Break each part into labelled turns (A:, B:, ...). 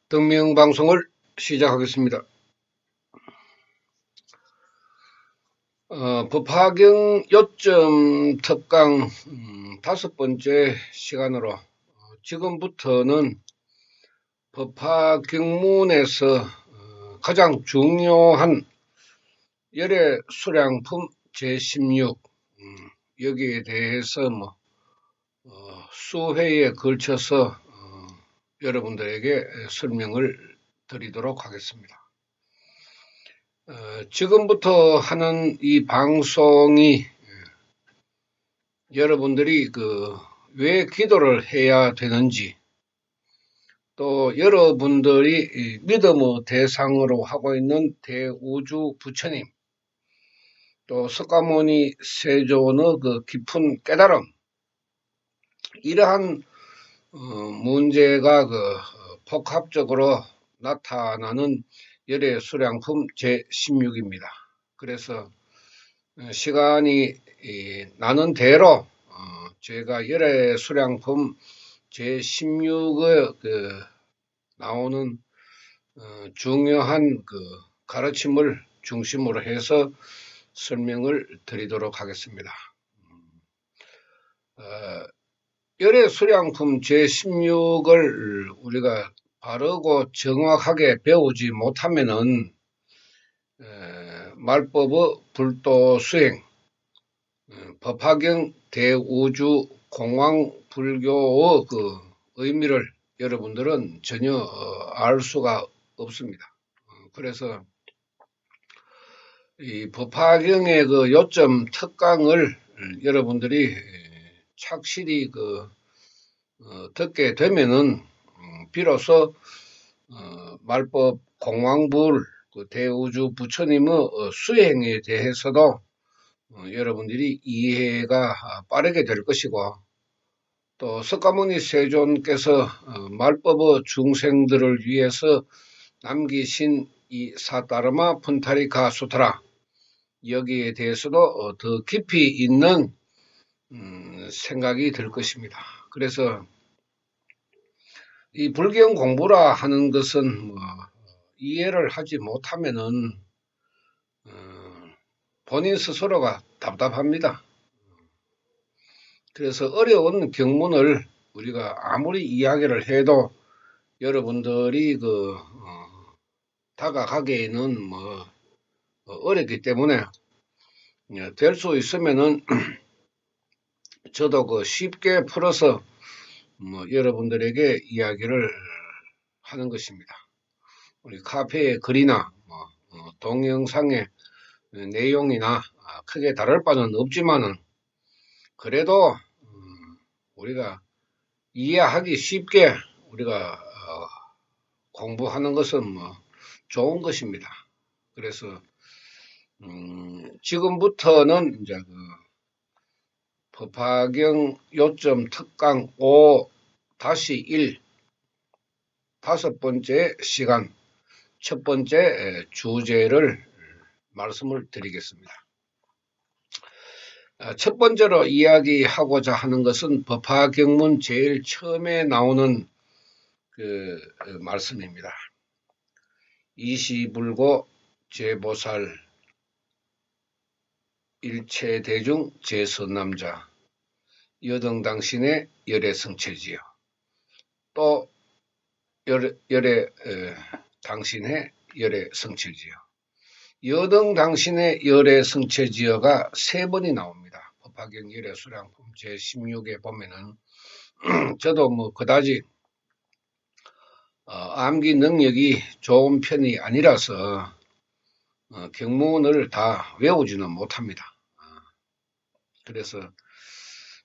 A: 등명 방송을 시작하겠습니다. 법화경 요점 특강 다섯 번째 시간으로 지금부터는 법화경문에서 가장 중요한 열애 수량품 제16 여기에 대해서 수회에 걸쳐서 여러분들에게 설명을 드리도록 하겠습니다. 지금부터 하는 이 방송이 여러분들이 왜 기도를 해야 되는지, 또 여러분들이 믿음의 대상으로 하고 있는 대우주 부처님, 또 석가모니 세존의 깊은 깨달음, 이러한 문제가 복합적으로 나타나는 열애 수량품 제16입니다. 그래서 시간이 나는 대로 제가 열애 수량품 제16의 나오는 중요한 가르침을 중심으로 해서 설명을 드리도록 하겠습니다. 열애 수량품 제16을 우리가 바르고 정확하게 배우지 못하면은 말법의 불도수행, 법화경 대우주 공황불교의 의미를 여러분들은 전혀 알 수가 없습니다. 그래서 이 법화경의 요점 특강을 여러분들이 착실히 듣게 되면은 비로소 말법 공황불 대우주 부처님의 수행에 대해서도 여러분들이 이해가 빠르게 될 것이고, 또 석가모니 세존께서 말법의 중생들을 위해서 남기신 이 사타르마 푼타리카 수트라, 여기에 대해서도 더 깊이 있는 생각이 들 것입니다. 그래서 이 불경 공부라 하는 것은 이해를 하지 못하면은 본인 스스로가 답답합니다. 그래서 어려운 경문을 우리가 아무리 이야기를 해도 여러분들이 다가가기에는 어렵기 때문에 될 수 있으면은 저도 쉽게 풀어서 여러분들에게 이야기를 하는 것입니다. 우리 카페의 글이나 동영상의 내용이나 크게 다를 바는 없지만은, 그래도 우리가 이해하기 쉽게 우리가 공부하는 것은 좋은 것입니다. 그래서 지금부터는 이제 법화경 요점 특강 5-1 다섯 번째 시간 첫 번째 주제를 말씀을 드리겠습니다. 첫 번째로 이야기하고자 하는 것은 법화경문 제일 처음에 나오는 말씀입니다. 이시불고 제보살 일체대중 제선남자 여등당신의 열애성체지요. 또 당신의 열애성체지요. 여등당신의 열애성체지어가 세 번이 나옵니다. 법화경 열애수량품 제16에 보면은 저도 그다지 암기 능력이 좋은 편이 아니라서 경문을 다 외우지는 못합니다. 그래서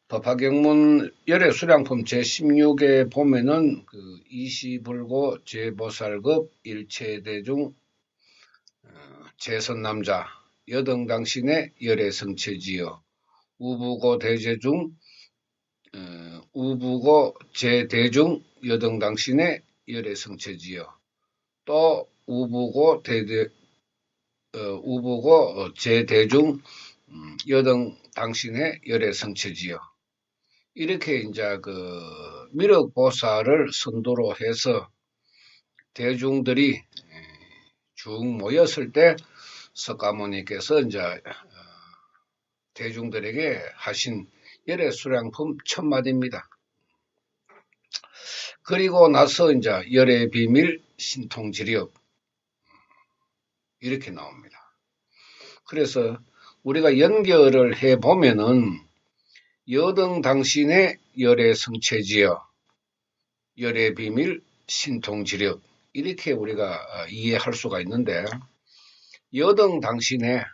A: 법화경문 열애수량품 제16에 보면은 이시불고 제보살급 일체대중 제선남자 여등당신의 열애성체지여 우부고 대제중 우부고 제대중 여등당신의 열애성체지여 또 우부고 제대중 여등당신의 열애성체지여, 이렇게 이제 미륵보살을 선도로 해서 대중들이 쭉 모였을 때 석가모니께서 이제 대중들에게 하신 열애 수량품 1000마디입니다. 그리고 나서 이제 열애 비밀 신통지력 이렇게 나옵니다. 그래서 우리가 연결을 해 보면은 여등 당신의 열애 성체지어 열애 비밀 신통지력 이렇게 우리가 이해할 수가 있는데, 여등 당신의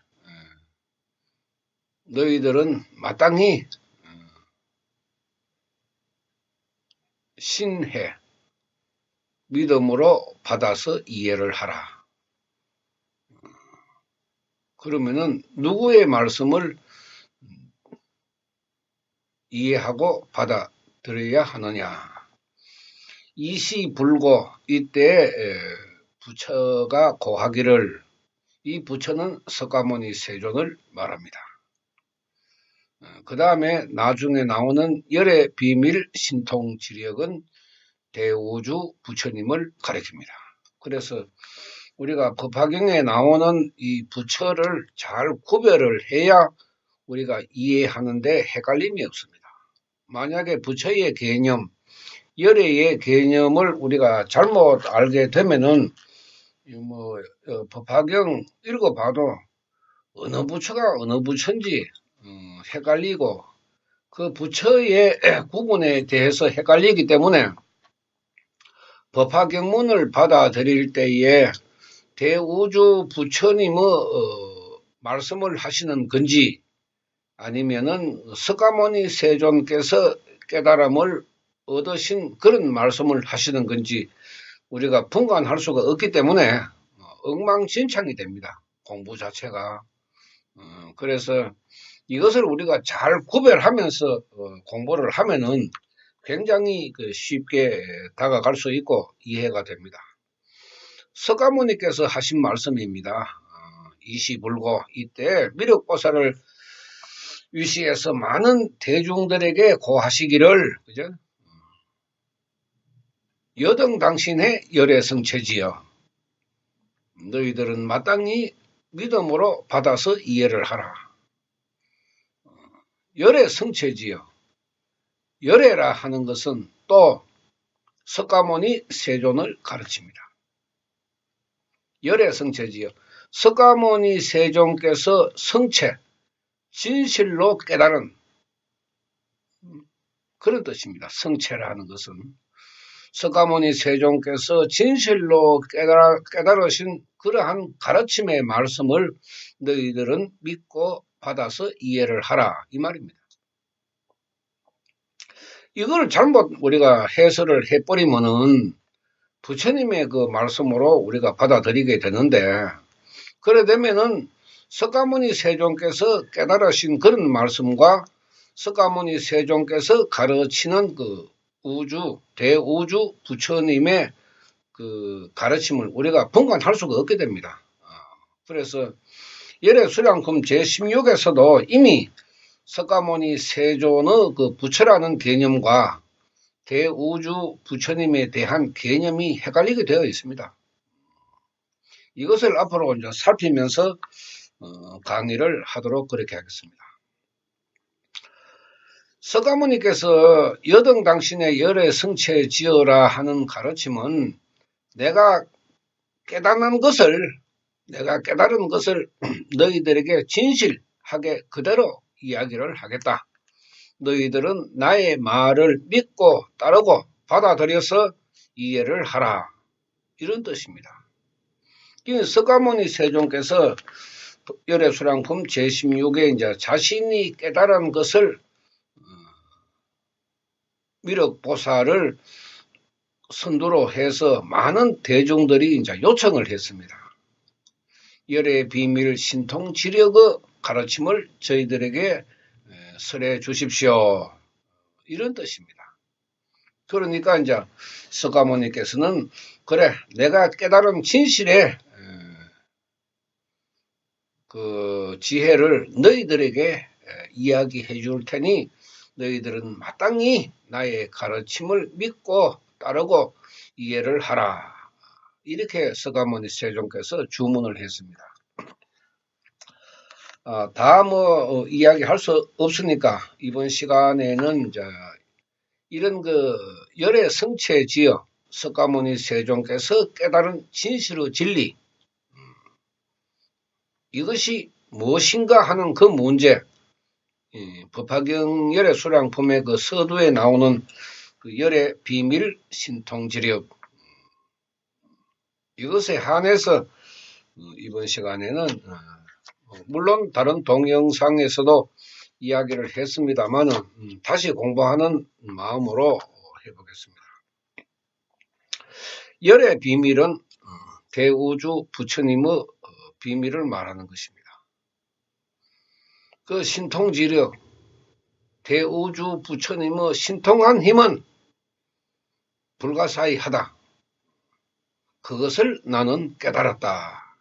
A: 너희들은 마땅히 신해 믿음으로 받아서 이해를 하라. 그러면은 누구의 말씀을 이해하고 받아들여야 하느냐. 이시불고 이때 부처가 고하기를, 이 부처는 석가모니 세존을 말합니다. 그 다음에 나중에 나오는 열애 비밀 신통지력은 대우주 부처님을 가리킵니다. 그래서 우리가 법화경에 나오는 이 부처를 잘 구별을 해야 우리가 이해하는데 헷갈림이 없습니다. 만약에 부처의 개념, 열애의 개념을 우리가 잘못 알게 되면은 법화경 읽어봐도 어느 부처가 어느 부처인지 헷갈리고, 그 부처의 구분에 대해서 헷갈리기 때문에 법화경문을 받아들일 때에 대우주 부처님의 말씀을 하시는 건지 아니면은 석가모니 세존께서 깨달음을 얻으신 그런 말씀을 하시는 건지 우리가 분간할 수가 없기 때문에 엉망진창이 됩니다. 공부 자체가. 그래서 이것을 우리가 잘 구별하면서 공부를 하면은 굉장히 쉽게 다가갈 수 있고 이해가 됩니다. 석가모니께서 하신 말씀입니다. 이시불고 이때 미륵보살을 위시해서 많은 대중들에게 고하시기를, 그죠? 여등 당신의 열애 성체지여 너희들은 마땅히 믿음으로 받아서 이해를 하라. 열애 성체지여, 열애라 하는 것은 또 석가모니 세존을 가르칩니다. 열애 성체지여, 석가모니 세존께서 성체, 진실로 깨달은 그런 뜻입니다. 성체라는 것은 석가모니 세존께서 진실로 깨달으신 그러한 가르침의 말씀을 너희들은 믿고 받아서 이해를 하라, 이 말입니다. 이걸 잘못 우리가 해설을 해버리면은 부처님의 그 말씀으로 우리가 받아들이게 되는데, 그래 되면은 석가모니 세존께서 깨달으신 그런 말씀과 석가모니 세존께서 가르치는 그 대우주 부처님의 그 가르침을 우리가 분간할 수가 없게 됩니다. 그래서 열애수량품 제16에서도 이미 석가모니 세존의 그 부처라는 개념과 대우주 부처님에 대한 개념이 헷갈리게 되어 있습니다. 이것을 앞으로 이제 살피면서 강의를 하도록 그렇게 하겠습니다. 석가모니께서 여등 당신의 열애 성체 지어라 하는 가르침은 내가 깨달은 것을 너희들에게 진실하게 그대로 이야기를 하겠다. 너희들은 나의 말을 믿고 따르고 받아들여서 이해를 하라. 이런 뜻입니다. 석가모니 세존께서 열애수량품 제16에 이제 자신이 깨달은 것을 미륵보살을 선두로 해서 많은 대중들이 이제 요청을 했습니다. 열애 비밀 신통지력의 가르침을 저희들에게 설해 주십시오. 이런 뜻입니다. 그러니까 이제 석가모니께서는 그래, 내가 깨달은 진실의 그 지혜를 너희들에게 이야기해 줄 테니 너희들은 마땅히 나의 가르침을 믿고 따르고 이해를 하라. 이렇게 서가모니 세종께서 주문을 했습니다. 다 이야기할 수 없으니까 이번 시간에는 이런 열애 성체지어 석가모니 세종께서 깨달은 진실의 진리, 이것이 무엇인가 하는 그 문제, 법화경 열애 수량품의 그 서두에 나오는 그 열애 비밀 신통지력, 이것에 한해서 이번 시간에는 물론 다른 동영상에서도 이야기를 했습니다만은 다시 공부하는 마음으로 해보겠습니다. 열의 비밀은 대우주 부처님의 비밀을 말하는 것입니다. 그 신통지력, 대우주 부처님의 신통한 힘은 불가사의하다. 그것을 나는 깨달았다.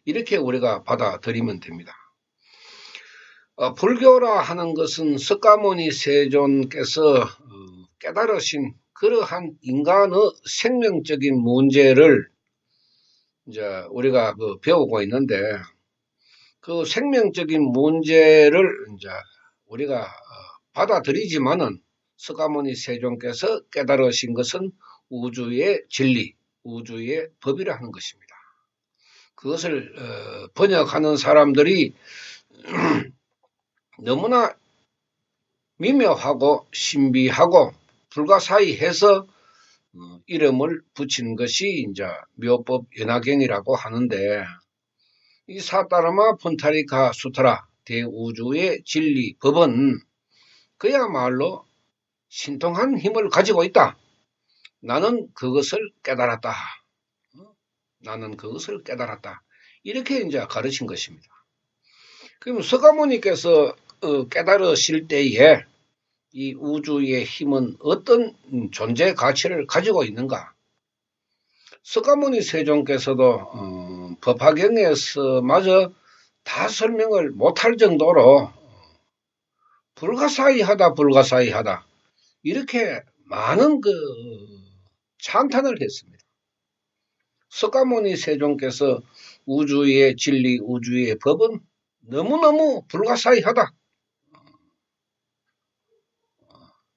A: 이렇게 우리가 받아들이면 됩니다. 불교라 하는 것은 석가모니 세존께서 깨달으신 그러한 인간의 생명적인 문제를 이제 우리가 배우고 있는데, 그 생명적인 문제를 이제 우리가 받아들이지만은 석가모니 세존께서 깨달으신 것은 우주의 진리, 우주의 법이라 하는 것입니다. 그것을 번역하는 사람들이 너무나 미묘하고 신비하고 불가사의해서 이름을 붙인 것이 이제 묘법 연화경이라고 하는데, 이 사타르마 폰타리카 수트라 대우주의 진리 법은 그야말로 신통한 힘을 가지고 있다. 나는 그것을 깨달았다. 나는 그것을 깨달았다. 이렇게 이제 가르친 것입니다. 그럼 석가모니께서 깨달으실 때에 이 우주의 힘은 어떤 존재 가치를 가지고 있는가? 석가모니 세종께서도 법화경에서마저 다 설명을 못할 정도로 불가사의하다 이렇게 많은 찬탄을 했습니다. 석가모니 세종께서 우주의 진리, 우주의 법은 너무너무 불가사의하다.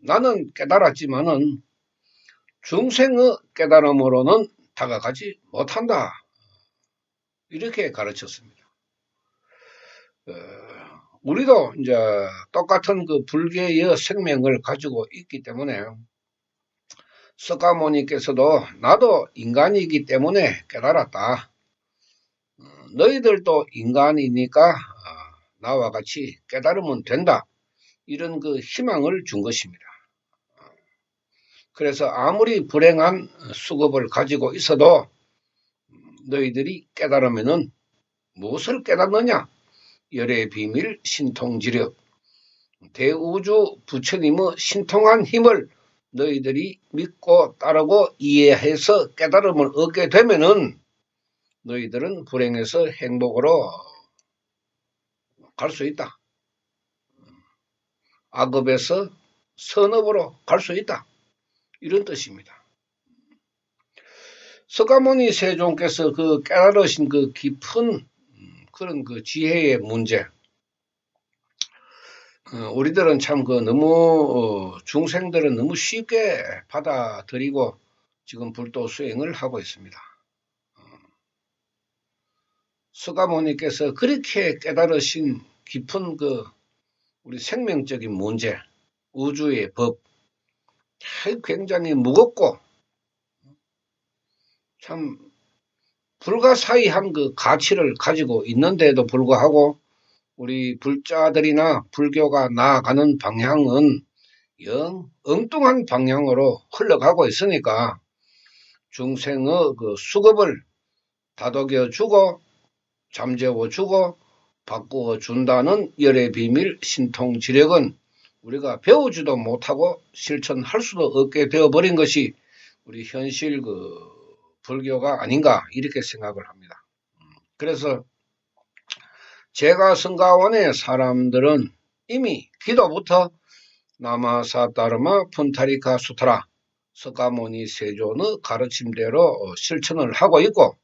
A: 나는 깨달았지만은 중생의 깨달음으로는 다가가지 못한다. 이렇게 가르쳤습니다. 우리도 이제 똑같은 그 불교의 생명을 가지고 있기 때문에 석가모니께서도 나도 인간이기 때문에 깨달았다. 너희들도 인간이니까 나와 같이 깨달으면 된다. 이런 그 희망을 준 것입니다. 그래서 아무리 불행한 수급을 가지고 있어도 너희들이 깨달으면은 무엇을 깨닫느냐? 열의 비밀 신통지력, 대우주 부처님의 신통한 힘을 너희들이 믿고 따르고 이해해서 깨달음을 얻게 되면은 너희들은 불행에서 행복으로 갈 수 있다. 악업에서 선업으로 갈 수 있다. 이런 뜻입니다. 석가모니 세종께서 그 깨달으신 그 깊은 그런 그 지혜의 문제, 우리들은 참 너무 중생들은 너무 쉽게 받아들이고 지금 불도 수행을 하고 있습니다. 석가모니께서 그렇게 깨달으신 깊은 우리 생명적인 문제, 우주의 법, 굉장히 무겁고 참 불가사의한 그 가치를 가지고 있는데도 불구하고 우리 불자들이나 불교가 나아가는 방향은 영 엉뚱한 방향으로 흘러가고 있으니까 중생의 그 수급을 다독여 주고 잠재워 주고 바꾸어 준다는 열의 비밀 신통지력은 우리가 배우지도 못하고 실천할 수도 없게 되어버린 것이 우리 현실 불교가 아닌가 이렇게 생각을 합니다. 그래서 제가 성가원의 사람들은 이미 기도부터 나마사타르마 푼타리카 수트라 석가모니 세존의 가르침대로 실천을 하고 있고,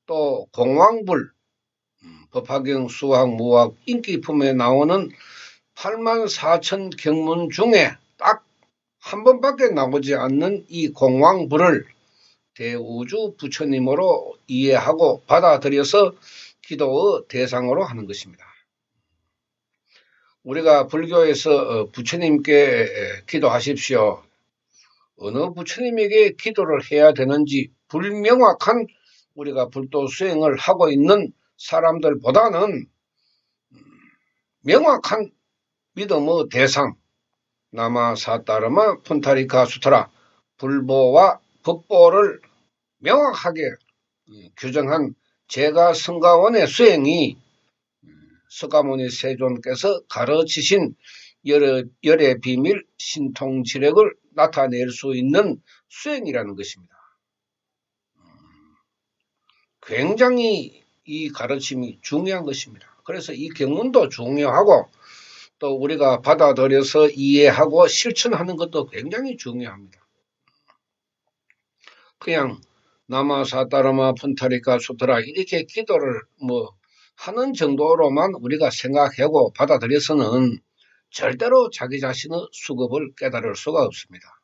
A: 또 공왕불, 법화경, 수학, 무학, 인기품에 나오는 84,000 경문 중에 딱 한 번밖에 나오지 않는 이 공왕불을 대우주 부처님으로 이해하고 받아들여서 기도의 대상으로 하는 것입니다. 우리가 불교에서 부처님께 기도하십시오. 어느 부처님에게 기도를 해야 되는지 불명확한 우리가 불도 수행을 하고 있는 사람들보다는 명확한 믿음의 대상, 나마사따르마 푼타리카 수타라, 불보와 법보를 명확하게 규정한 제가성가원의 수행이 석가모니 세존께서 가르치신 열의 비밀 신통지력을 나타낼 수 있는 수행이라는 것입니다. 굉장히 이 가르침이 중요한 것입니다. 그래서 이 경문도 중요하고 또 우리가 받아들여서 이해하고 실천하는 것도 굉장히 중요합니다. 그냥 나마사따르마 푼타리카 수트라 이렇게 기도를 하는 정도로만 우리가 생각하고 받아들여서는 절대로 자기 자신의 수급을 깨달을 수가 없습니다.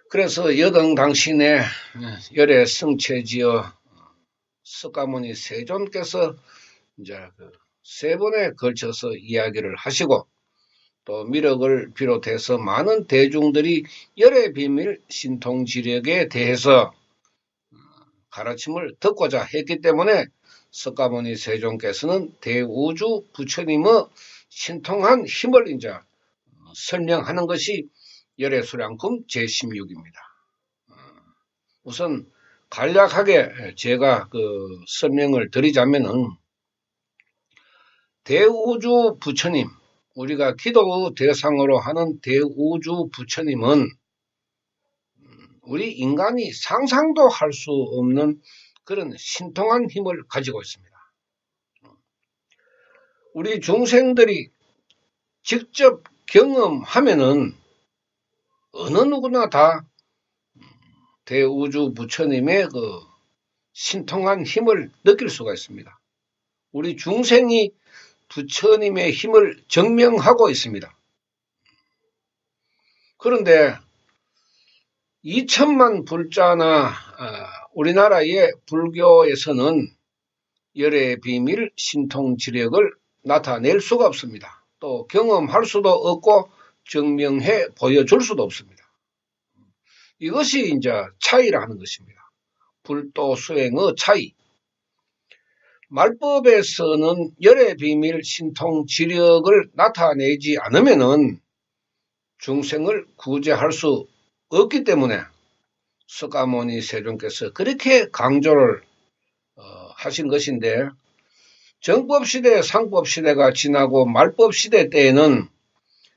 A: 그래서 여등당신의 열애 성체지어 석가모니 세존께서 이제 세 번에 걸쳐서 이야기를 하시고 또 미륵을 비롯해서 많은 대중들이 열의 비밀 신통지력에 대해서 가르침을 듣고자 했기 때문에 석가모니 세존께서는 대우주 부처님의 신통한 힘을 이제 설명하는 것이 열애수량품 제16입니다. 우선 간략하게 제가 설명을 드리자면은 대우주 부처님, 우리가 기도 대상으로 하는 대우주 부처님은 우리 인간이 상상도 할 수 없는 그런 신통한 힘을 가지고 있습니다. 우리 중생들이 직접 경험하면은 어느 누구나 다 대우주 부처님의 신통한 힘을 느낄 수가 있습니다. 우리 중생이 부처님의 힘을 증명하고 있습니다. 그런데 2000만 불자나 우리나라의 불교에서는 열의 비밀 신통지력을 나타낼 수가 없습니다. 또 경험할 수도 없고 증명해 보여줄 수도 없습니다. 이것이 이제 차이라는 것입니다. 불도 수행의 차이. 말법에서는 열의 비밀 신통지력을 나타내지 않으면은 중생을 구제할 수 없기 때문에 석가모니 세존께서 그렇게 강조를 하신 것인데, 정법시대, 상법시대가 지나고 말법시대 때에는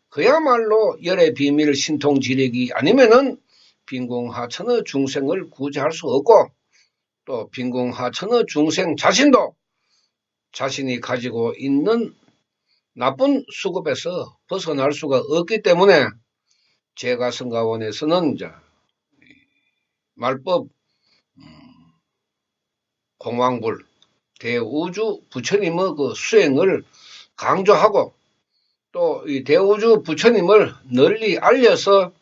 A: 그야말로 열의 비밀 신통지력이 아니면은 빈궁하천의 중생을 구제할 수 없고, 또 빈궁하천의 중생 자신도 자신이 가지고 있는 나쁜 수급에서 벗어날 수가 없기 때문에 제가성가원에서는 이제 말법 공왕불 대우주 부처님의 수행을 강조하고 또 이 대우주 부처님을 널리 알려서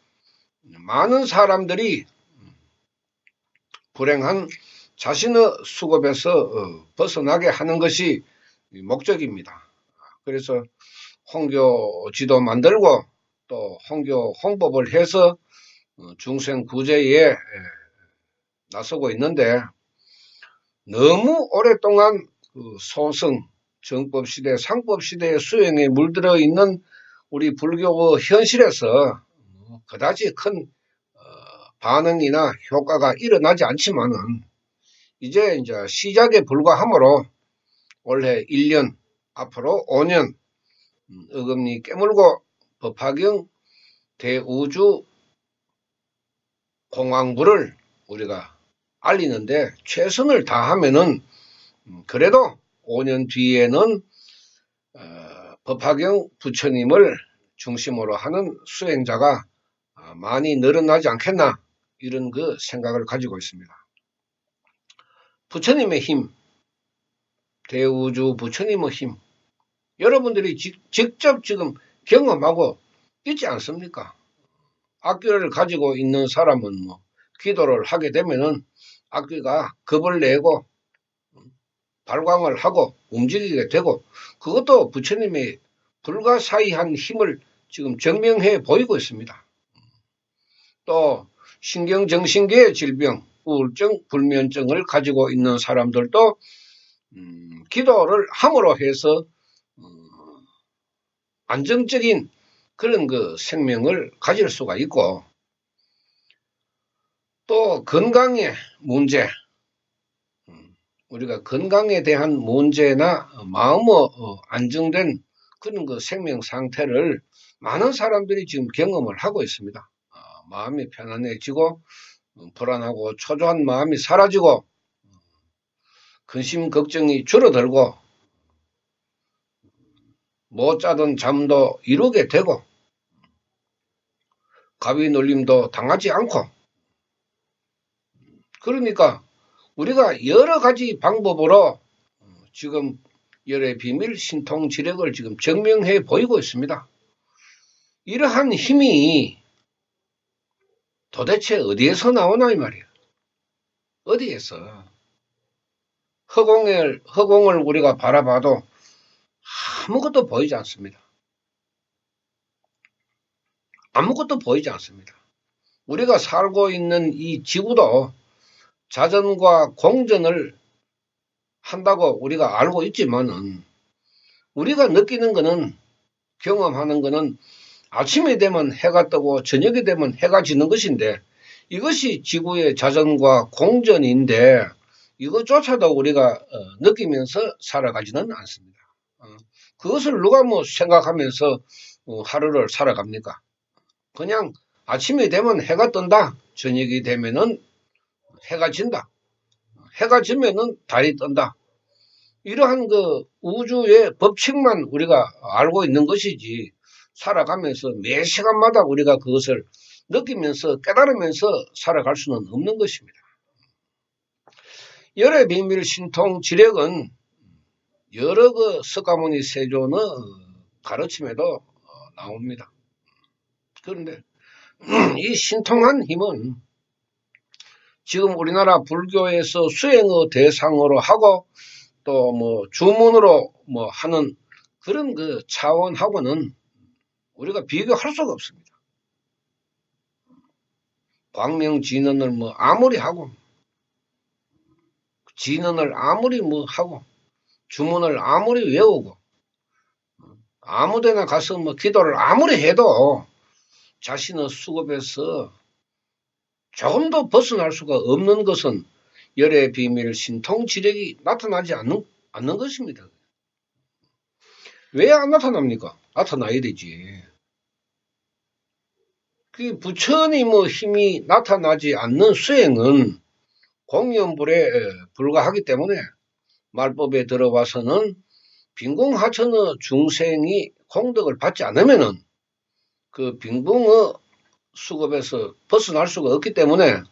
A: 많은 사람들이 불행한 자신의 수급에서 벗어나게 하는 것이 목적입니다. 그래서 홍교지도 만들고 또 홍교 홍법을 해서 중생 구제에 나서고 있는데, 너무 오랫동안 소승, 정법시대, 상법시대의 수행에 물들어 있는 우리 불교의 현실에서 그다지 큰 반응이나 효과가 일어나지 않지만은 이제 시작에 불과하므로 올해 1년, 앞으로 5년 어금니 깨물고 법화경 대우주 공왕불을 우리가 알리는데 최선을 다하면은 그래도 5년 뒤에는 법화경 부처님을 중심으로 하는 수행자가 많이 늘어나지 않겠나 이런 그 생각을 가지고 있습니다. 부처님의 힘, 대우주 부처님의 힘, 여러분들이 직접 지금 경험하고 있지 않습니까? 악귀를 가지고 있는 사람은 뭐 기도를 하게 되면은 악귀가 겁을 내고 발광을 하고 움직이게 되고, 그것도 부처님의 불가사의한 힘을 지금 증명해 보이고 있습니다. 또 신경정신계의 질병, 우울증, 불면증을 가지고 있는 사람들도 기도를 함으로 해서 안정적인 그런 그 생명을 가질 수가 있고, 또 건강의 문제, 우리가 건강에 대한 문제나 마음의 안정된 그런 그 생명 상태를 많은 사람들이 지금 경험을 하고 있습니다. 마음이 편안해지고 불안하고 초조한 마음이 사라지고 근심 걱정이 줄어들고 못 자던 잠도 이루게 되고 가위 눌림도 당하지 않고, 그러니까 우리가 여러 가지 방법으로 지금 열의 비밀 신통지력을 지금 증명해 보이고 있습니다. 이러한 힘이 도대체 어디에서 나오나 이 말이야. 어디에서. 허공을 우리가 바라봐도 아무것도 보이지 않습니다. 아무것도 보이지 않습니다. 우리가 살고 있는 이 지구도 자전과 공전을 한다고 우리가 알고 있지만은, 우리가 느끼는 거는, 경험하는 거는 아침이 되면 해가 뜨고 저녁이 되면 해가 지는 것인데, 이것이 지구의 자전과 공전인데 이것조차도 우리가 느끼면서 살아가지는 않습니다. 그것을 누가 뭐 생각하면서 하루를 살아갑니까? 그냥 아침이 되면 해가 뜬다, 저녁이 되면은 해가 진다, 해가 지면은 달이 뜬다, 이러한 그 우주의 법칙만 우리가 알고 있는 것이지, 살아가면서 매 시간마다 우리가 그것을 느끼면서 깨달으면서 살아갈 수는 없는 것입니다. 열의 비밀 신통 지력은 여러 그 석가모니 세존의 가르침에도 나옵니다. 그런데 이 신통한 힘은 지금 우리나라 불교에서 수행의 대상으로 하고 또 뭐 주문으로 뭐 하는 그런 그 차원하고는 우리가 비교할 수가 없습니다. 광명 진언을 뭐 아무리 하고, 진언을 아무리 뭐 하고, 주문을 아무리 외우고, 아무데나 가서 뭐 기도를 아무리 해도 자신의 수급에서 조금도 벗어날 수가 없는 것은 열의 비밀 신통지력이 나타나지 않는 것입니다. 왜 안 나타납니까? 나타나야 되지. 그 부처님의 힘이 나타나지 않는 수행은 공연불에 불과하기 때문에 말법에 들어와서는 빈궁하천의 중생이 공덕을 받지 않으면은 그 빈궁의 수급에서 벗어날 수가 없기 때문에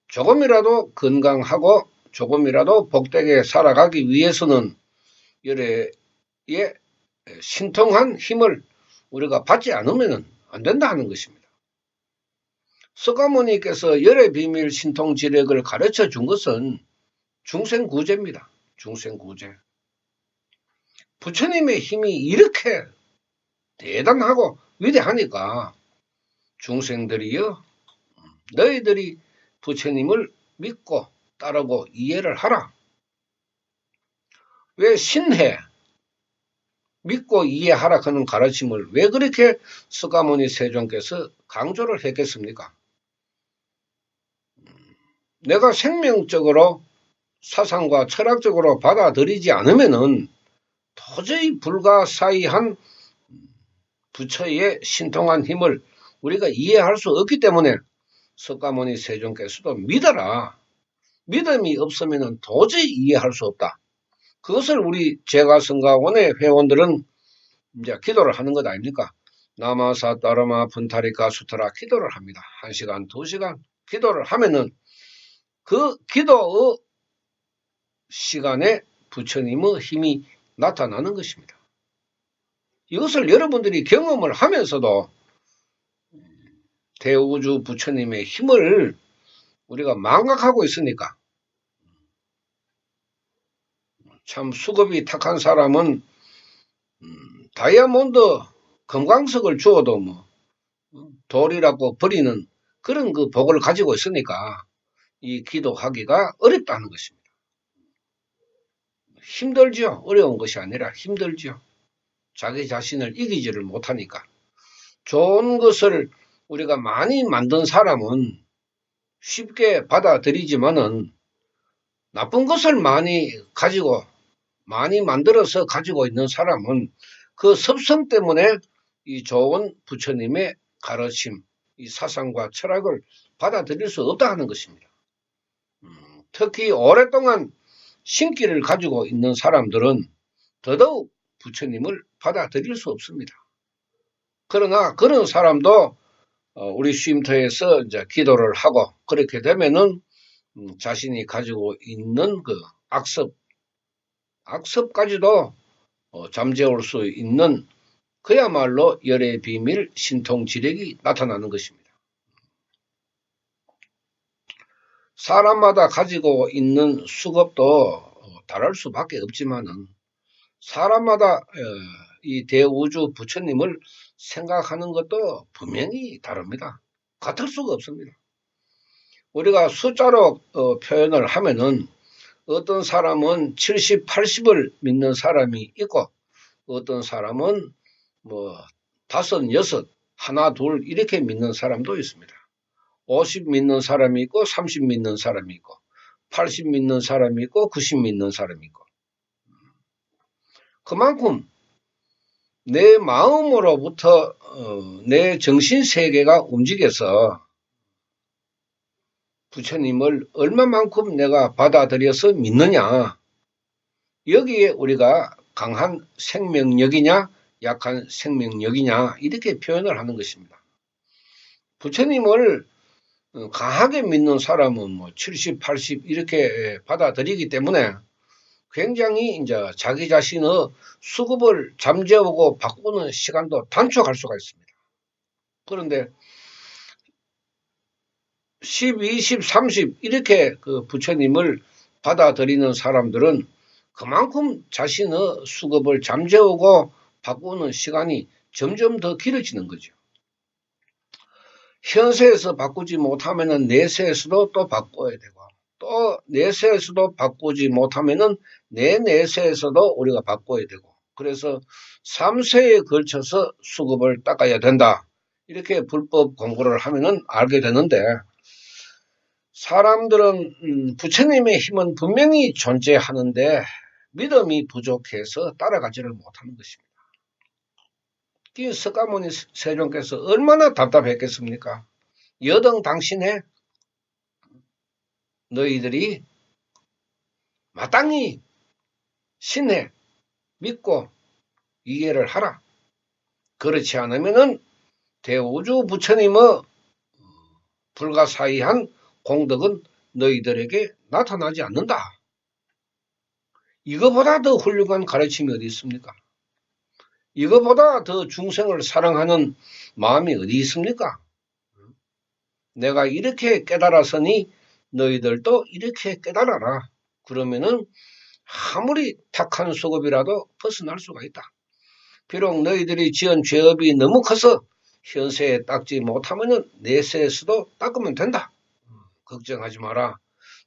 A: 조금이라도 건강하고 조금이라도 복되게 살아가기 위해서는 열의 신통한 힘을 우리가 받지 않으면 안 된다 하는 것입니다. 석가모니께서 열의 비밀 신통지력을 가르쳐 준 것은 중생구제입니다. 중생구제. 부처님의 힘이 이렇게 대단하고 위대하니까 중생들이여, 너희들이 부처님을 믿고 따르고 이해를 하라. 왜 신해, 믿고 이해하라 하는 가르침을 왜 그렇게 석가모니 세존께서 강조를 했겠습니까? 내가 생명적으로 사상과 철학적으로 받아들이지 않으면은 도저히 불가사의한 부처의 신통한 힘을 우리가 이해할 수 없기 때문에 석가모니 세존께서도 믿어라. 믿음이 없으면 도저히 이해할 수 없다. 그것을 우리 제가성가원의 회원들은 이제 기도를 하는 것 아닙니까? 나마사 따르마 분타리카 수타라 기도를 합니다. 1시간, 2시간 기도를 하면은 그 기도의 시간에 부처님의 힘이 나타나는 것입니다. 이것을 여러분들이 경험을 하면서도 대우주 부처님의 힘을 우리가 망각하고 있으니까 참 수급이 탁한 사람은 다이아몬드 금광석을 주어도 뭐 돌이라고 버리는 그런 그 복을 가지고 있으니까 이 기도하기가 어렵다는 것입니다. 힘들죠. 어려운 것이 아니라 힘들죠. 자기 자신을 이기지를 못하니까. 좋은 것을 우리가 많이 만든 사람은 쉽게 받아들이지만은 나쁜 것을 많이 만들어서 가지고 있는 사람은 그 습성 때문에 이 좋은 부처님의 가르침, 이 사상과 철학을 받아들일 수 없다 하는 것입니다. 특히 오랫동안 신기를 가지고 있는 사람들은 더더욱 부처님을 받아들일 수 없습니다. 그러나 그런 사람도 우리 쉼터에서 이제 기도를 하고 그렇게 되면은 자신이 가지고 있는 그 악습까지도 잠재울 수 있는 그야말로 열의 비밀 신통지력이 나타나는 것입니다. 사람마다 가지고 있는 수급도 다를 수밖에 없지만은 사람마다 이 대우주 부처님을 생각하는 것도 분명히 다릅니다. 같을 수가 없습니다. 우리가 숫자로 표현을 하면은 어떤 사람은 70, 80을 믿는 사람이 있고 어떤 사람은 뭐 5, 6, 하나, 둘 이렇게 믿는 사람도 있습니다. 50 믿는 사람이 있고 30 믿는 사람이 있고 80 믿는 사람이 있고 90 믿는 사람이 있고 그만큼 내 마음으로부터 내 정신세계가 움직여서 부처님을 얼마만큼 내가 받아들여서 믿느냐 여기에 우리가 강한 생명력이냐 약한 생명력이냐 이렇게 표현을 하는 것입니다. 부처님을 강하게 믿는 사람은 뭐 70, 80 이렇게 받아들이기 때문에 굉장히 이제 자기 자신의 수급을 잠재우고 바꾸는 시간도 단축할 수가 있습니다. 그런데 10, 20, 30 이렇게 그 부처님을 받아들이는 사람들은 그만큼 자신의 수급을 잠재우고 바꾸는 시간이 점점 더 길어지는 거죠. 현세에서 바꾸지 못하면은 내세에서도 또 바꿔야 되고 또 내세에서도 바꾸지 못하면은 내세에서도 우리가 바꿔야 되고 그래서 3세에 걸쳐서 수급을 닦아야 된다. 이렇게 불법 공부를 하면은 알게 되는데 사람들은 부처님의 힘은 분명히 존재하는데 믿음이 부족해서 따라가지를 못하는 것입니다. 이 석가모니 세존께서 얼마나 답답했겠습니까? 여등 당신의 너희들이 마땅히 신해 믿고 이해를 하라. 그렇지 않으면은 대우주 부처님의 불가사의한 공덕은 너희들에게 나타나지 않는다. 이거보다 더 훌륭한 가르침이 어디 있습니까? 이거보다 더 중생을 사랑하는 마음이 어디 있습니까? 내가 이렇게 깨달았으니 너희들도 이렇게 깨달아라. 그러면은 아무리 탁한 수급이라도 벗어날 수가 있다. 비록 너희들이 지은 죄업이 너무 커서 현세에 닦지 못하면은 내세에서도 닦으면 된다. 걱정하지 마라.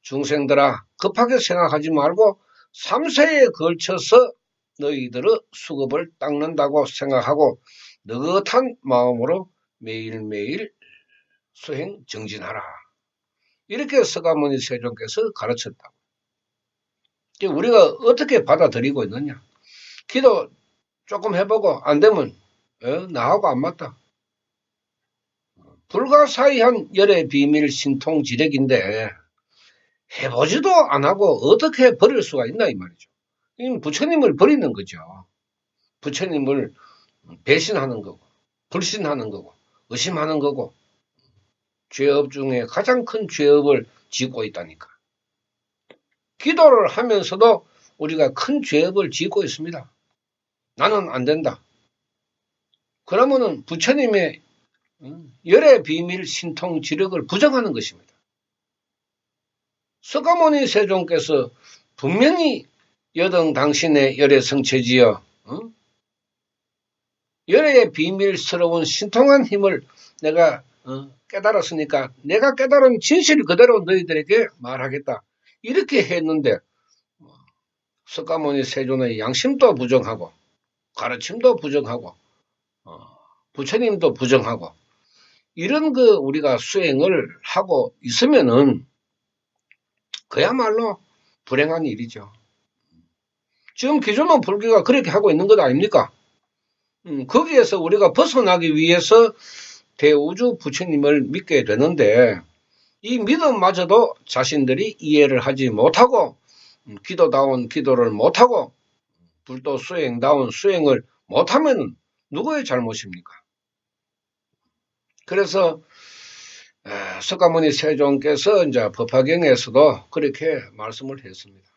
A: 중생들아 급하게 생각하지 말고 3세에 걸쳐서 너희들의 수급을 닦는다고 생각하고 느긋한 마음으로 매일매일 수행 정진하라. 이렇게 석가모니 세존께서 가르쳤다고. 우리가 어떻게 받아들이고 있느냐. 기도 조금 해보고 안 되면 나하고 안 맞다. 불가사의한 열의 비밀 신통지력인데 해보지도 안 하고 어떻게 버릴 수가 있나 이 말이죠. 부처님을 버리는 거죠. 부처님을 배신하는 거고 불신하는 거고 의심하는 거고 죄업 중에 가장 큰 죄업을 짓고 있다니까. 기도를 하면서도 우리가 큰 죄업을 짓고 있습니다. 나는 안 된다. 그러면은 부처님의 열의 비밀 신통 지력을 부정하는 것입니다. 석가모니 세존께서 분명히 여등 당신의 열의 성체지여 열의 비밀스러운 신통한 힘을 내가 깨달았으니까 내가 깨달은 진실을 그대로 너희들에게 말하겠다. 이렇게 했는데 석가모니 세존의 양심도 부정하고 가르침도 부정하고 부처님도 부정하고 이런 우리가 수행을 하고 있으면은 그야말로 불행한 일이죠. 지금 기존의 불교가 그렇게 하고 있는 것 아닙니까? 거기에서 우리가 벗어나기 위해서 대우주 부처님을 믿게 되는데 이 믿음마저도 자신들이 이해를 하지 못하고 기도다운 기도를 못하고 불도 수행다운 수행을 못하면 누구의 잘못입니까? 그래서 석가모니 세존께서 이제 법화경에서도 그렇게 말씀을 했습니다.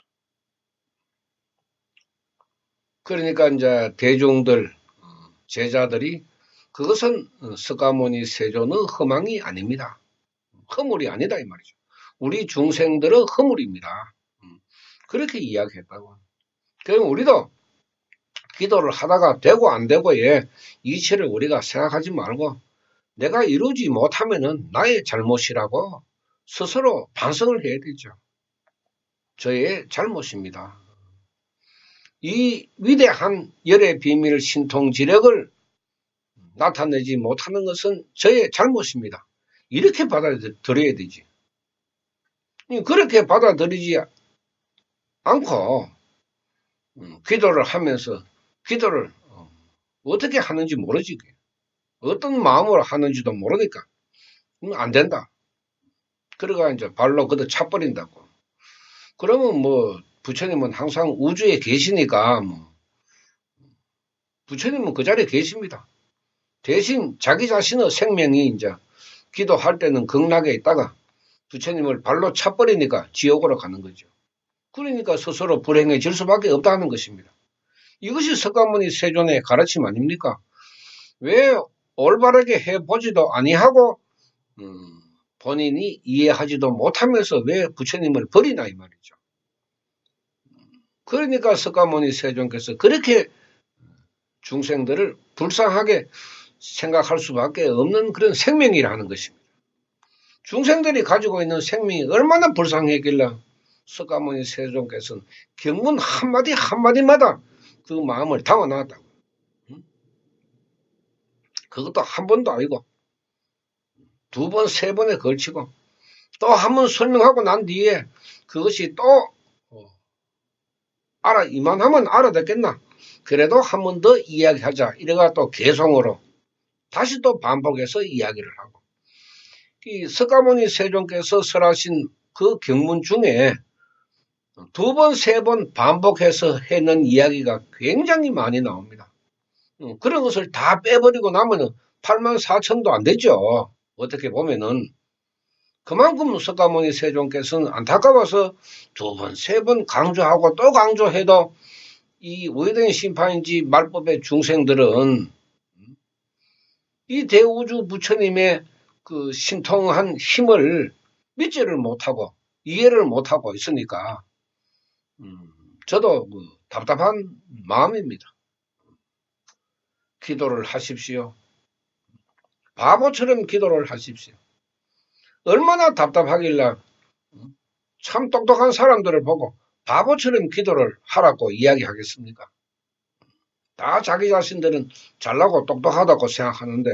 A: 그러니까 이제 대중들 제자들이 그것은 석가모니 세존의 허망이 아닙니다. 허물이 아니다 이 말이죠. 우리 중생들의 허물입니다. 그렇게 이야기했다고. 그럼 우리도 기도를 하다가 되고 안 되고의 이치를 우리가 생각하지 말고 내가 이루지 못하면은 나의 잘못이라고 스스로 반성을 해야 되죠. 저의 잘못입니다. 이 위대한 열의 비밀 신통지력을 나타내지 못하는 것은 저의 잘못입니다. 이렇게 받아들여야 되지. 그렇게 받아들이지 않고 기도를 하면서 기도를 어떻게 하는지 모르지. 어떤 마음으로 하는지도 모르니까 안 된다. 그러가 이제 발로 그도 차버린다고. 그러면 뭐 부처님은 항상 우주에 계시니까 부처님은 그 자리에 계십니다. 대신 자기 자신의 생명이 이제 기도할 때는 극락에 있다가 부처님을 발로 차버리니까 지옥으로 가는 거죠. 그러니까 스스로 불행해질 수밖에 없다는 것입니다. 이것이 석가모니 세존의 가르침 아닙니까? 왜 올바르게 해보지도 아니하고 본인이 이해하지도 못하면서 왜 부처님을 버리나 이 말이죠. 그러니까 석가모니 세존께서 그렇게 중생들을 불쌍하게 생각할 수밖에 없는 그런 생명이라는 것입니다. 중생들이 가지고 있는 생명이 얼마나 불쌍했길래 석가모니 세존께서는 경문 한마디 한마디마다 그 마음을 담아놨다고. 그것도 한 번도 아니고 두 번, 세 번에 걸치고 또 한 번 설명하고 난 뒤에 그것이 또 이만하면 알아듣겠나? 그래도 한 번 더 이야기하자. 이래가 또 개성으로 다시 또 반복해서 이야기를 하고. 이 석가모니 세존께서 설하신 그 경문 중에 두 번, 세 번 반복해서 해는 이야기가 굉장히 많이 나옵니다. 그런 것을 다 빼버리고 나면은 84,000도 안 되죠. 어떻게 보면은. 그만큼 석가모니 세존께서는 안타까워서 두 번, 세 번 강조하고 또 강조해도 이 왜된 심판인지 말법의 중생들은 이 대우주 부처님의 그 신통한 힘을 믿지를 못하고 이해를 못하고 있으니까 저도 답답한 마음입니다. 기도를 하십시오. 바보처럼 기도를 하십시오. 얼마나 답답하길래 참 똑똑한 사람들을 보고 바보처럼 기도를 하라고 이야기하겠습니까? 다 자기 자신들은 잘나고 똑똑하다고 생각하는데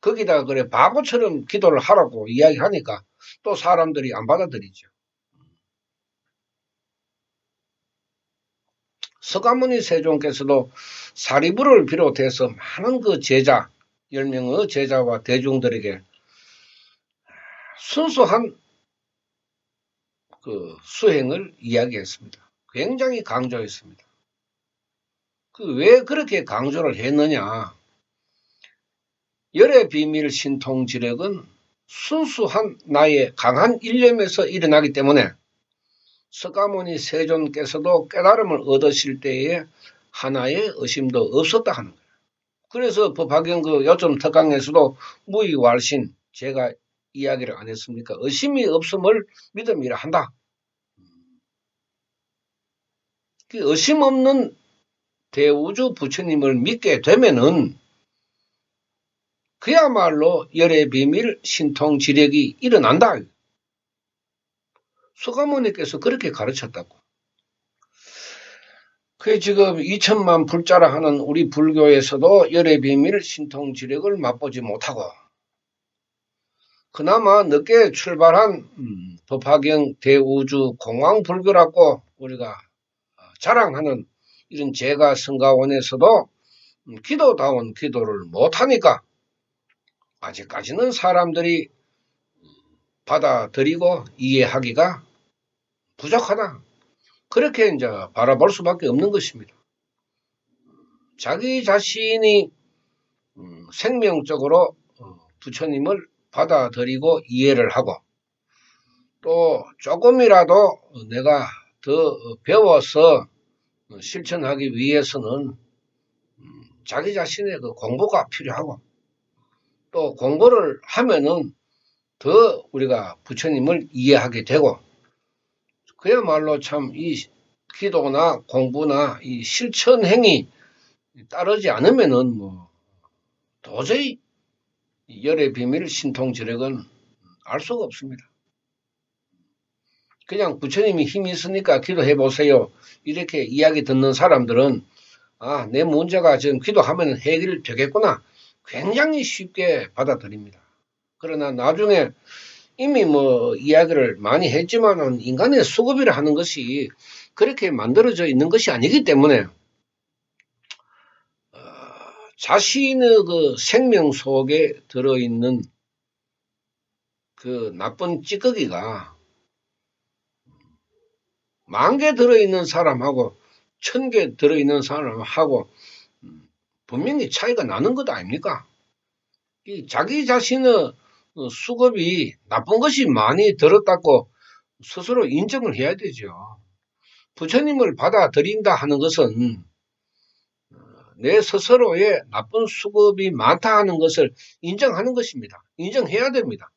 A: 거기다가 그래 바보처럼 기도를 하라고 이야기하니까 또 사람들이 안 받아들이죠. 석가모니 세존께서도 사리부를 비롯해서 많은 그 제자, 10명의 제자와 대중들에게 순수한 그 수행을 이야기했습니다. 굉장히 강조했습니다. 왜 그렇게 강조를 했느냐? 열의 비밀 신통지력은 순수한 나의 강한 일념에서 일어나기 때문에 석가모니 세존께서도 깨달음을 얻으실 때에 하나의 의심도 없었다 하는 거예요. 그래서 법화경 그 요점 특강에서도 무의왈신 제가 이야기를 안 했습니까? 의심이 없음을 믿음이라 한다. 의심 없는 대우주 부처님을 믿게 되면은 그야말로 열의 비밀 신통지력이 일어난다. 석가모니께서 그렇게 가르쳤다고. 그 지금 2천만 불자라 하는 우리 불교에서도 열의 비밀 신통지력을 맛보지 못하고 그나마 늦게 출발한 법화경 대우주 공황불교라고 우리가 자랑하는 이런 제가 성가원에서도 기도다운 기도를 못하니까 아직까지는 사람들이 받아들이고 이해하기가 부족하다. 그렇게 이제 바라볼 수밖에 없는 것입니다. 자기 자신이 생명적으로 부처님을 받아들이고 이해를 하고 또 조금이라도 내가 더 배워서 실천하기 위해서는 자기 자신의 그 공부가 필요하고 또 공부를 하면은 더 우리가 부처님을 이해하게 되고 그야말로 참 이 기도나 공부나 이 실천 행위 따르지 않으면은 뭐 도저히 열의 비밀 신통지력은 알 수가 없습니다. 그냥 부처님이 힘이 있으니까 기도해 보세요. 이렇게 이야기 듣는 사람들은 아, 내 문제가 지금 기도하면 해결되겠구나. 굉장히 쉽게 받아들입니다. 그러나 나중에 이미 뭐 이야기를 많이 했지만은 인간의 수급이라 하는 것이 그렇게 만들어져 있는 것이 아니기 때문에 자신의 그 생명 속에 들어있는 그 나쁜 찌꺼기가 10,000개 들어있는 사람하고 1,000개 들어있는 사람하고 분명히 차이가 나는 것 아닙니까? 이 자기 자신의 수급이 나쁜 것이 많이 들었다고 스스로 인정을 해야 되죠. 부처님을 받아들인다 하는 것은 내 스스로의 나쁜 수급이 많다 하는 것을 인정하는 것입니다. 인정해야 됩니다.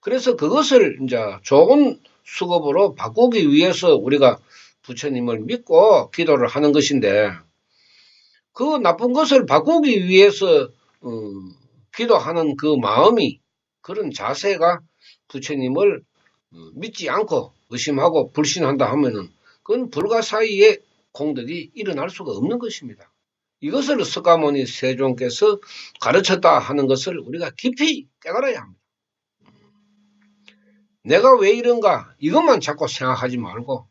A: 그래서 그것을 이제 좋은 수급으로 바꾸기 위해서 우리가 부처님을 믿고 기도를 하는 것인데 그 나쁜 것을 바꾸기 위해서 기도하는 그 마음이 그런 자세가 부처님을 믿지 않고 의심하고 불신한다 하면은 그건 불가사의의 공덕이 일어날 수가 없는 것입니다. 이것을 석가모니 세존께서 가르쳤다 하는 것을 우리가 깊이 깨달아야 합니다. 내가 왜 이런가 이것만 자꾸 생각하지 말고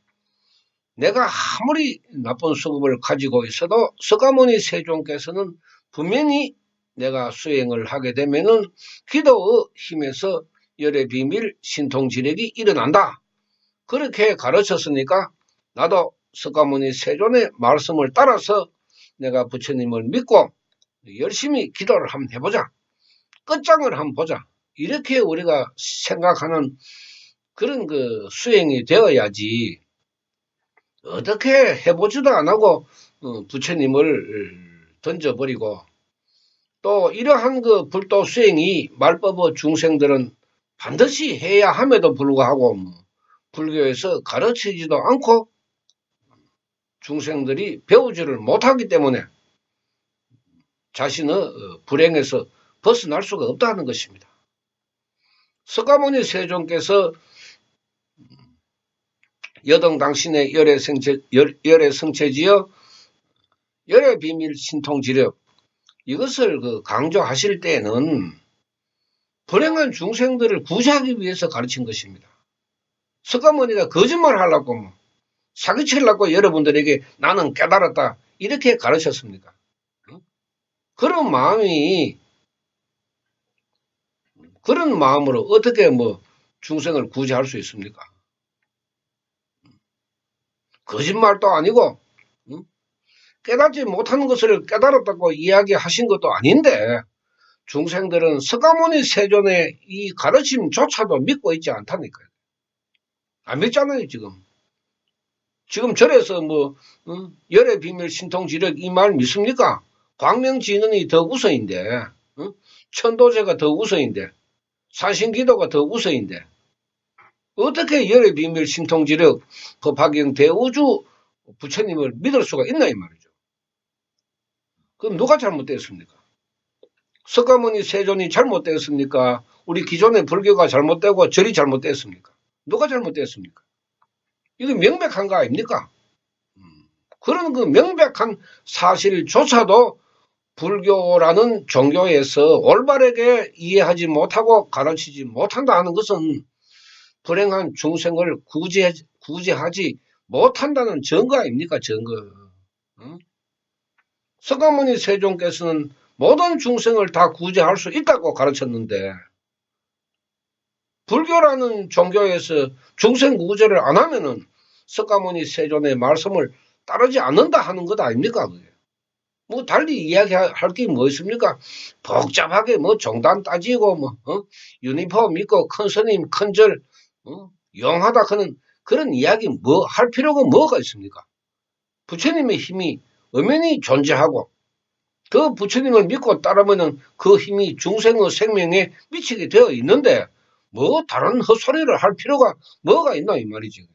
A: 내가 아무리 나쁜 수급을 가지고 있어도 석가모니 세존께서는 분명히 내가 수행을 하게 되면은 기도의 힘에서 열의 비밀 신통지력이 일어난다. 그렇게 가르쳤으니까 나도 석가모니 세존의 말씀을 따라서 내가 부처님을 믿고 열심히 기도를 한번 해보자. 끝장을 한번 보자. 이렇게 우리가 생각하는 그런 그 수행이 되어야지 어떻게 해보지도 안 하고 부처님을 던져버리고 또 이러한 그 불도 수행이 말법의 중생들은 반드시 해야 함에도 불구하고 불교에서 가르치지도 않고 중생들이 배우지를 못하기 때문에 자신의 불행에서 벗어날 수가 없다는 것입니다. 석가모니 세존께서 여등 당신의 열의 성체지어 열의 비밀 신통지력 이것을 강조하실 때는 불행한 중생들을 구제하기 위해서 가르친 것입니다. 석가모니가 거짓말 하려고 사기치려고 여러분들에게 나는 깨달았다 이렇게 가르쳤습니까? 그런 마음으로 어떻게 중생을 구제할 수 있습니까? 거짓말도 아니고 깨닫지 못하는 것을 깨달았다고 이야기하신 것도 아닌데 중생들은 석가모니 세존의 이 가르침조차도 믿고 있지 않다니까요. 안 믿잖아요, 지금. 지금 절에서 열의 비밀 신통지력 이 말 믿습니까? 광명진언이 더 우선인데, 천도제가 더 우선인데, 산신기도가 더 우선인데, 어떻게 열의 비밀 신통지력 법화경 대우주 부처님을 믿을 수가 있나 이 말이죠. 그럼 누가 잘못됐습니까? 석가모니 세존이 잘못됐습니까? 우리 기존의 불교가 잘못되고 절이 잘못됐습니까? 누가 잘못됐습니까? 이거 명백한 거 아닙니까? 그런 그 명백한 사실조차도 불교라는 종교에서 올바르게 이해하지 못하고 가르치지 못한다 하는 것은 불행한 중생을 구제하지 못한다는 증거 아닙니까? 증거. 석가모니 세존께서는 모든 중생을 다 구제할 수 있다고 가르쳤는데 불교라는 종교에서 중생 구제를 안 하면은 석가모니 세존의 말씀을 따르지 않는다 하는 것 아닙니까? 그게. 뭐 달리 이야기할 게 뭐 있습니까? 복잡하게 종단 따지고 유니폼 입고 큰 스님 큰절 용하다 하는 그런 이야기 할 필요가 뭐가 있습니까? 부처님의 힘이 엄연히 존재하고 그 부처님을 믿고 따르면은 그 힘이 중생의 생명에 미치게 되어 있는데 다른 헛소리를 할 필요가 뭐가 있나 이 말이지.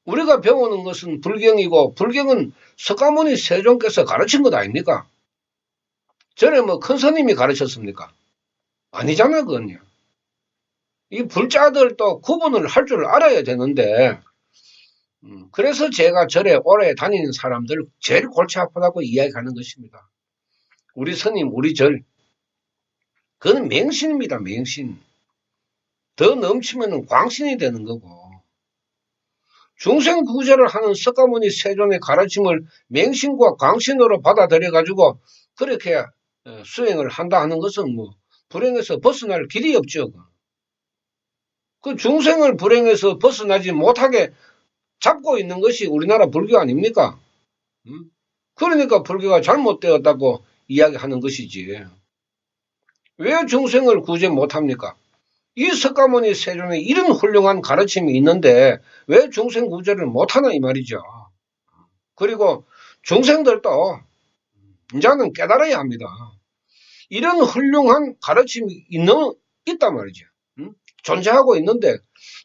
A: 우리가 배우는 것은 불경이고 불경은 석가모니 세존께서 가르친 것 아닙니까? 전에 큰 스님이 가르쳤습니까? 아니잖아요, 그건요. 이 불자들도 구분을 할 줄 알아야 되는데 그래서 제가 절에 오래 다니는 사람들 제일 골치 아프다고 이야기하는 것입니다. 우리 스님, 우리 절 그건 맹신입니다, 맹신. 더 넘치면 광신이 되는 거고 중생 구제를 하는 석가모니 세존의 가르침을 맹신과 광신으로 받아들여가지고 그렇게 수행을 한다 하는 것은 불행에서 벗어날 길이 없죠. 그 중생을 불행에서 벗어나지 못하게 잡고 있는 것이 우리나라 불교 아닙니까? 그러니까 불교가 잘못되었다고 이야기하는 것이지. 왜 중생을 구제 못합니까? 이 석가모니 세존에 이런 훌륭한 가르침이 있는데 왜 중생 구제를 못하나 이 말이죠. 그리고 중생들도 이제는 깨달아야 합니다. 이런 훌륭한 가르침이 있단 말이죠. 존재하고 있는데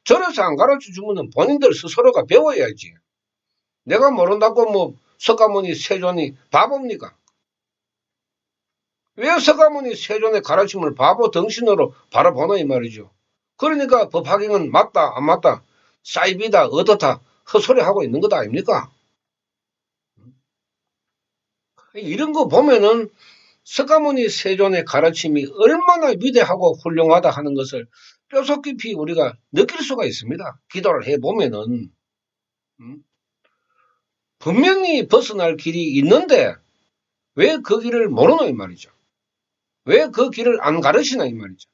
A: 절에서 안 가르쳐주면 본인들 스스로가 배워야지. 내가 모른다고 석가모니 세존이 바보입니까? 왜 석가모니 세존의 가르침을 바보 덩신으로 바라보나 이 말이죠. 그러니까 법화경은 맞다 안 맞다 사이비다 어떻다 헛소리하고 있는 것 아닙니까? 이런 거 보면은 석가모니 세존의 가르침이 얼마나 위대하고 훌륭하다 하는 것을 뼈속 깊이 우리가 느낄 수가 있습니다. 기도를 해보면은 분명히 벗어날 길이 있는데 왜 그 길을 모르노 이 말이죠. 왜 그 길을 안 가르치나 이 말이죠.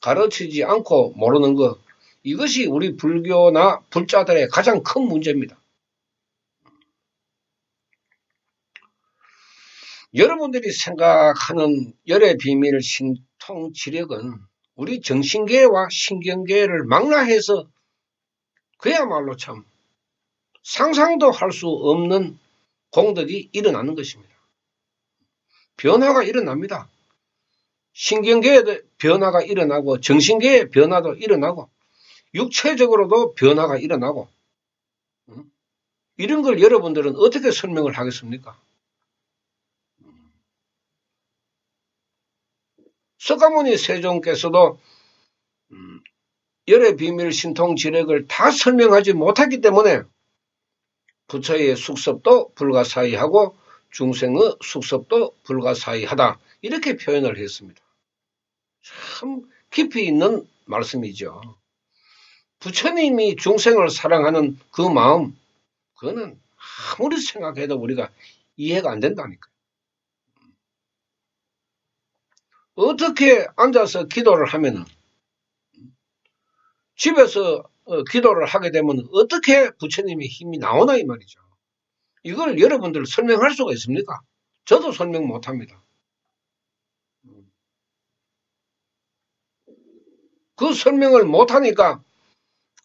A: 가르치지 않고 모르는 것 이것이 우리 불교나 불자들의 가장 큰 문제입니다. 여러분들이 생각하는 열의 비밀 신통지력은 우리 정신계와 신경계를 망라해서 그야말로 참 상상도 할 수 없는 공덕이 일어나는 것입니다. 변화가 일어납니다. 신경계에 변화가 일어나고 정신계의 변화도 일어나고 육체적으로도 변화가 일어나고 이런 걸 여러분들은 어떻게 설명을 하겠습니까? 석가모니 세존께서도 열의 비밀 신통지력을 다 설명하지 못하기 때문에 부처의 숙섭도 불가사의하고 중생의 숙섭도 불가사의하다 이렇게 표현을 했습니다. 참 깊이 있는 말씀이죠. 부처님이 중생을 사랑하는 그 마음 그거는 아무리 생각해도 우리가 이해가 안 된다니까요. 어떻게 앉아서 기도를 하면은 집에서 기도를 하게 되면 어떻게 부처님의 힘이 나오나 이 말이죠. 이걸 여러분들 설명할 수가 있습니까? 저도 설명 못합니다. 그 설명을 못하니까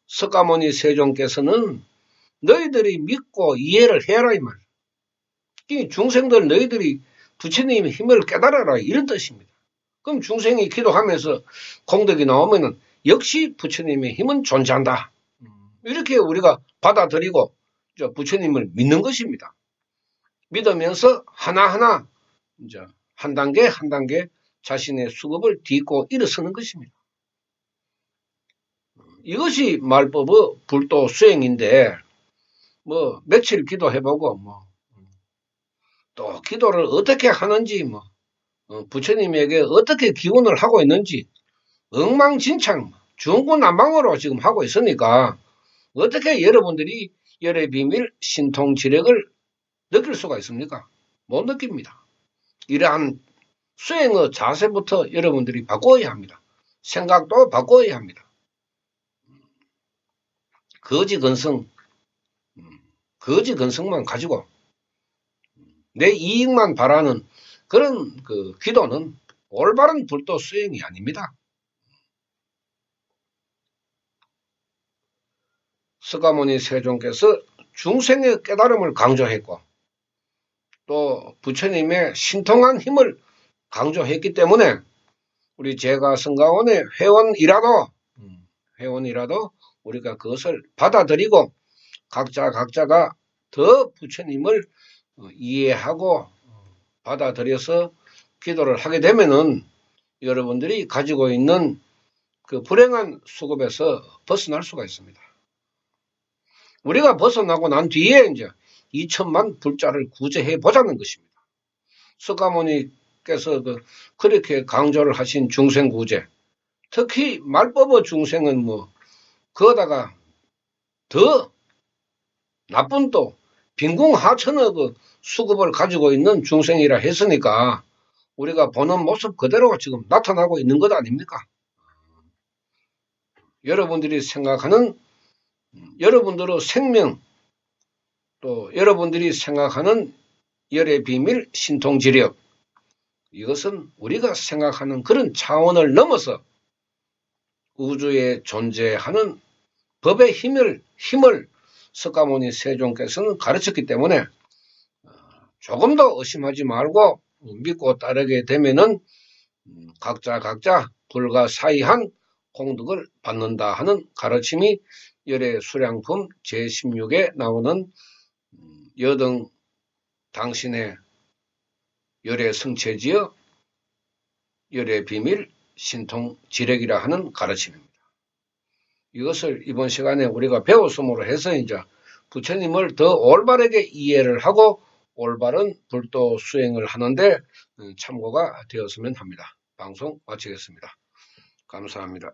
A: 석가모니 세종께서는 너희들이 믿고 이해를 해라 이 말. 이 중생들 너희들이 부처님의 힘을 깨달아라 이런 뜻입니다. 그럼 중생이 기도하면서 공덕이 나오면은 역시 부처님의 힘은 존재한다. 이렇게 우리가 받아들이고 부처님을 믿는 것입니다. 믿으면서 하나하나 이제 한 단계 한 단계 자신의 수급을 딛고 일어서는 것입니다. 이것이 말법의 불도 수행인데 뭐 며칠 기도해보고 뭐 또 기도를 어떻게 하는지 뭐 부처님에게 어떻게 기원을 하고 있는지 엉망진창 중구난방으로 지금 하고 있으니까 어떻게 여러분들이 열의 비밀 신통지력을 느낄 수가 있습니까? 못 느낍니다. 이러한 수행의 자세부터 여러분들이 바꿔야 합니다. 생각도 바꿔야 합니다. 거지 근성만 가지고 내 이익만 바라는 그런 그 기도는 올바른 불도 수행이 아닙니다. 석가모니 세종께서 중생의 깨달음을 강조했고 또 부처님의 신통한 힘을 강조했기 때문에 우리 제가성가원의 회원이라도 우리가 그것을 받아들이고 각자가 더 부처님을 이해하고 받아들여서 기도를 하게 되면은 여러분들이 가지고 있는 그 불행한 수급에서 벗어날 수가 있습니다. 우리가 벗어나고 난 뒤에 이제 2천만 불자를 구제해 보자는 것입니다. 석가모니께서 그렇게 강조를 하신 중생 구제, 특히 말법의 중생은 뭐 거다가 더 나쁜 또 빈궁하천의 그 수급을 가지고 있는 중생이라 했으니까 우리가 보는 모습 그대로 지금 나타나고 있는 것 아닙니까? 여러분들이 생각하는 여러분들의 생명 또 여러분들이 생각하는 열의 비밀 신통지력 이것은 우리가 생각하는 그런 차원을 넘어서 우주에 존재하는 법의 힘을 석가모니 세종께서는 가르쳤기 때문에 조금 더 의심하지 말고 믿고 따르게 되면은 각자 불가사의한 공덕을 받는다 하는 가르침이 열의 수량품 제16에 나오는 여등 당신의 열의 성체지어 열의 비밀 신통지력이라 하는 가르침입니다. 이것을 이번 시간에 우리가 배웠음으로 해서 이제 부처님을 더 올바르게 이해를 하고 올바른 불도 수행을 하는데 참고가 되었으면 합니다. 방송 마치겠습니다. 감사합니다.